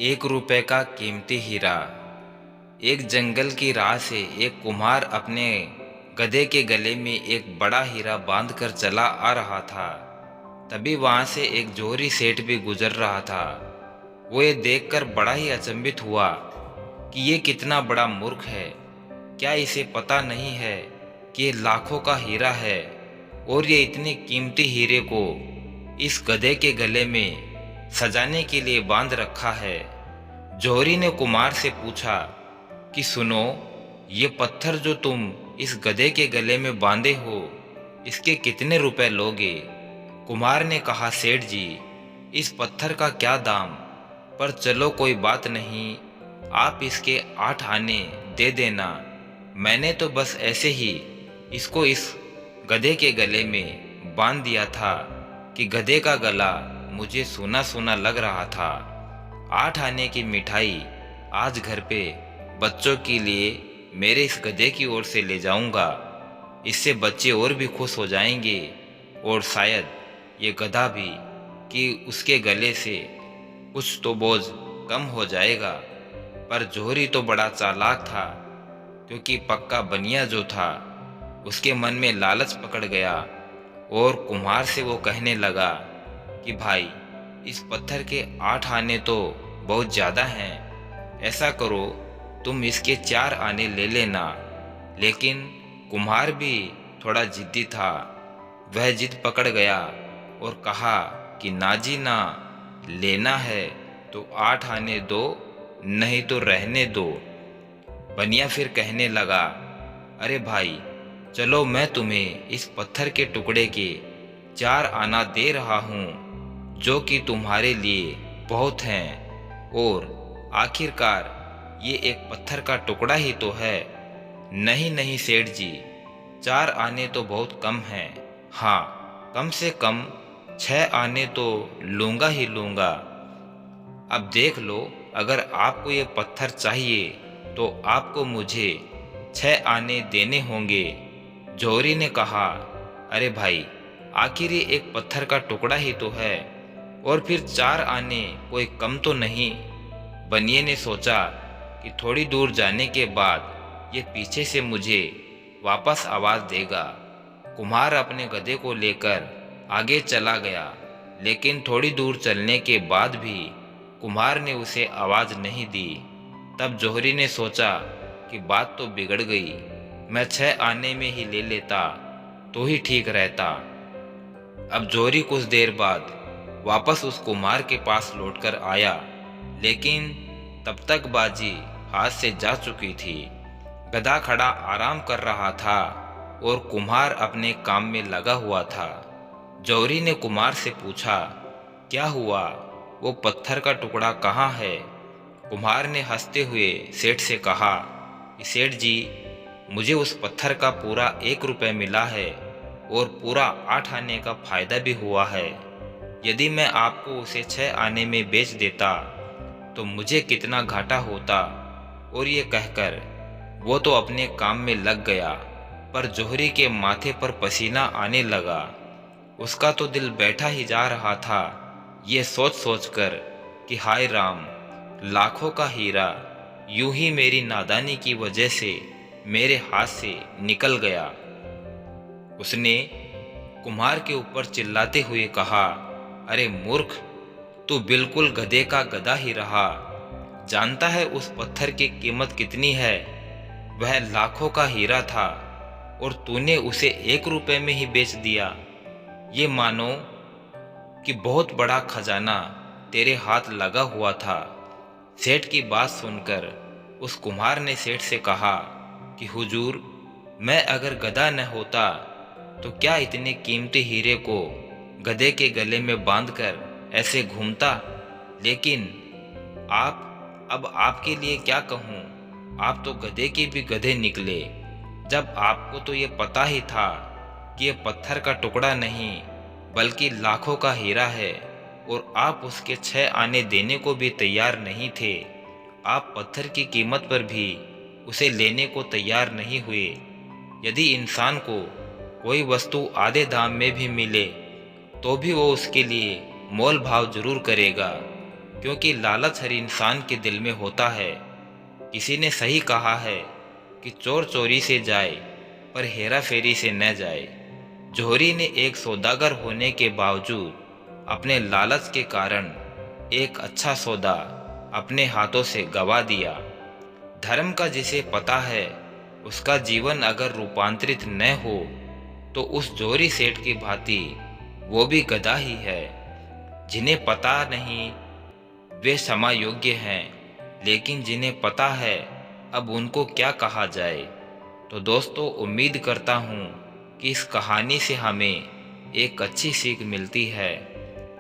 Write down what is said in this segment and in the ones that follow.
1 रुपए का कीमती हीरा। एक जंगल की राह से एक कुम्हार अपने गधे के गले में एक बड़ा हीरा बांधकर चला आ रहा था। तभी वहां से एक जोहरी सेठ भी गुजर रहा था। वो ये देखकर बड़ा ही अचंभित हुआ कि ये कितना बड़ा मूर्ख है। क्या इसे पता नहीं है कि ये लाखों का हीरा है और ये इतने कीमती हीरे को इस गधे के गले में सजाने के लिए बांध रखा है। जौहरी ने कुम्हार से पूछा कि सुनो, ये पत्थर जो तुम इस गधे के गले में बांधे हो, इसके कितने रुपए लोगे? कुम्हार ने कहा, सेठ जी, इस पत्थर का क्या दाम, पर चलो कोई बात नहीं, आप इसके 8 आने दे देना। मैंने तो बस ऐसे ही इसको इस गधे के गले में बांध दिया था कि गधे का गला मुझे सूना सूना लग रहा था। 8 आने की मिठाई आज घर पे बच्चों के लिए मेरे इस गधे की ओर से ले जाऊंगा। इससे बच्चे और भी खुश हो जाएंगे और शायद ये गधा भी कि उसके गले से कुछ तो बोझ कम हो जाएगा। पर जौहरी तो बड़ा चालाक था, क्योंकि पक्का बनिया जो था उसके मन में लालच पकड़ गया और कुम्हार से वो कहने लगा कि भाई, इस पत्थर के 8 आने तो बहुत ज़्यादा हैं। ऐसा करो, तुम इसके 4 आने ले लेना। लेकिन कुम्हार भी थोड़ा जिद्दी था। वह जिद पकड़ गया और कहा कि ना जी ना, लेना है तो 8 आने दो, नहीं तो रहने दो। बनिया फिर कहने लगा, अरे भाई, चलो मैं तुम्हें इस पत्थर के टुकड़े के 4 आना दे रहा हूँ, जो कि तुम्हारे लिए बहुत हैं, और आखिरकार ये एक पत्थर का टुकड़ा ही तो है। नहीं नहीं सेठ जी, 4 आने तो बहुत कम हैं। हाँ, कम से कम 6 आने तो लूँगा ही लूँगा। अब देख लो, अगर आपको ये पत्थर चाहिए तो आपको मुझे 6 आने देने होंगे। जौहरी ने कहा, अरे भाई, आखिर ये एक पत्थर का टुकड़ा ही तो है, और फिर 4 आने कोई कम तो नहीं। बनिए ने सोचा कि थोड़ी दूर जाने के बाद ये पीछे से मुझे वापस आवाज़ देगा। कुम्हार अपने गधे को लेकर आगे चला गया, लेकिन थोड़ी दूर चलने के बाद भी कुम्हार ने उसे आवाज़ नहीं दी। तब जौहरी ने सोचा कि बात तो बिगड़ गई, मैं 6 आने में ही ले लेता तो ही ठीक रहता। अब जौहरी कुछ देर बाद वापस उस कुम्हार के पास लौटकर आया, लेकिन तब तक बाजी हाथ से जा चुकी थी। गधा खड़ा आराम कर रहा था और कुम्हार अपने काम में लगा हुआ था। जौहरी ने कुम्हार से पूछा, क्या हुआ, वो पत्थर का टुकड़ा कहाँ है? कुम्हार ने हंसते हुए सेठ से कहा कि सेठ जी, मुझे उस पत्थर का पूरा 1 रुपए मिला है और पूरा 8 आने का फायदा भी हुआ है। यदि मैं आपको उसे 6 आने में बेच देता तो मुझे कितना घाटा होता। और ये कहकर वो तो अपने काम में लग गया, पर जौहरी के माथे पर पसीना आने लगा। उसका तो दिल बैठा ही जा रहा था, ये सोच सोचकर कि हाय राम, लाखों का हीरा यूं ही मेरी नादानी की वजह से मेरे हाथ से निकल गया। उसने कुम्हार के ऊपर चिल्लाते हुए कहा, अरे मूर्ख, तू बिल्कुल गधे का गधा ही रहा। जानता है उस पत्थर की कीमत कितनी है? वह लाखों का हीरा था और तूने उसे 1 रुपए में ही बेच दिया। ये मानो कि बहुत बड़ा खजाना तेरे हाथ लगा हुआ था। सेठ की बात सुनकर उस कुम्हार ने सेठ से कहा कि हुजूर, मैं अगर गधा न होता तो क्या इतने कीमती हीरे को गधे के गले में बांधकर ऐसे घूमता? लेकिन अब आपके लिए क्या कहूँ, आप तो गधे के भी गधे निकले। जब आपको तो ये पता ही था कि ये पत्थर का टुकड़ा नहीं बल्कि लाखों का हीरा है, और आप उसके 6 आने देने को भी तैयार नहीं थे। आप पत्थर की कीमत पर भी उसे लेने को तैयार नहीं हुए। यदि इंसान को कोई वस्तु आधे दाम में भी मिले तो भी वो उसके लिए मोल भाव जरूर करेगा। क्योंकि लालच हर इंसान के दिल में होता है। किसी ने सही कहा है कि चोर चोरी से जाए पर हेरा फेरी से न जाए। जौहरी ने एक सौदागर होने के बावजूद अपने लालच के कारण एक अच्छा सौदा अपने हाथों से गवा दिया। धर्म का जिसे पता है उसका जीवन अगर रूपांतरित न हो तो उस जौहरी सेठ की भांति वो भी गधा ही है। जिन्हें पता नहीं वे क्षमा योग्य हैं, लेकिन जिन्हें पता है अब उनको क्या कहा जाए। तो दोस्तों, उम्मीद करता हूँ कि इस कहानी से हमें एक अच्छी सीख मिलती है।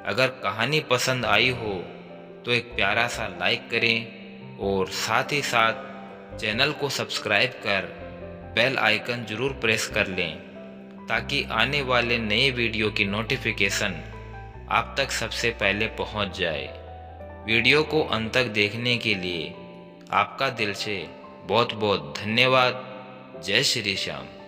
अगर कहानी पसंद आई हो तो एक प्यारा सा लाइक करें और साथ ही साथ चैनल को सब्सक्राइब कर बेल आइकन जरूर प्रेस कर लें, ताकि आने वाले नए वीडियो की नोटिफिकेशन आप तक सबसे पहले पहुंच जाए। वीडियो को अंत तक देखने के लिए आपका दिल से बहुत बहुत धन्यवाद। जय श्री श्याम।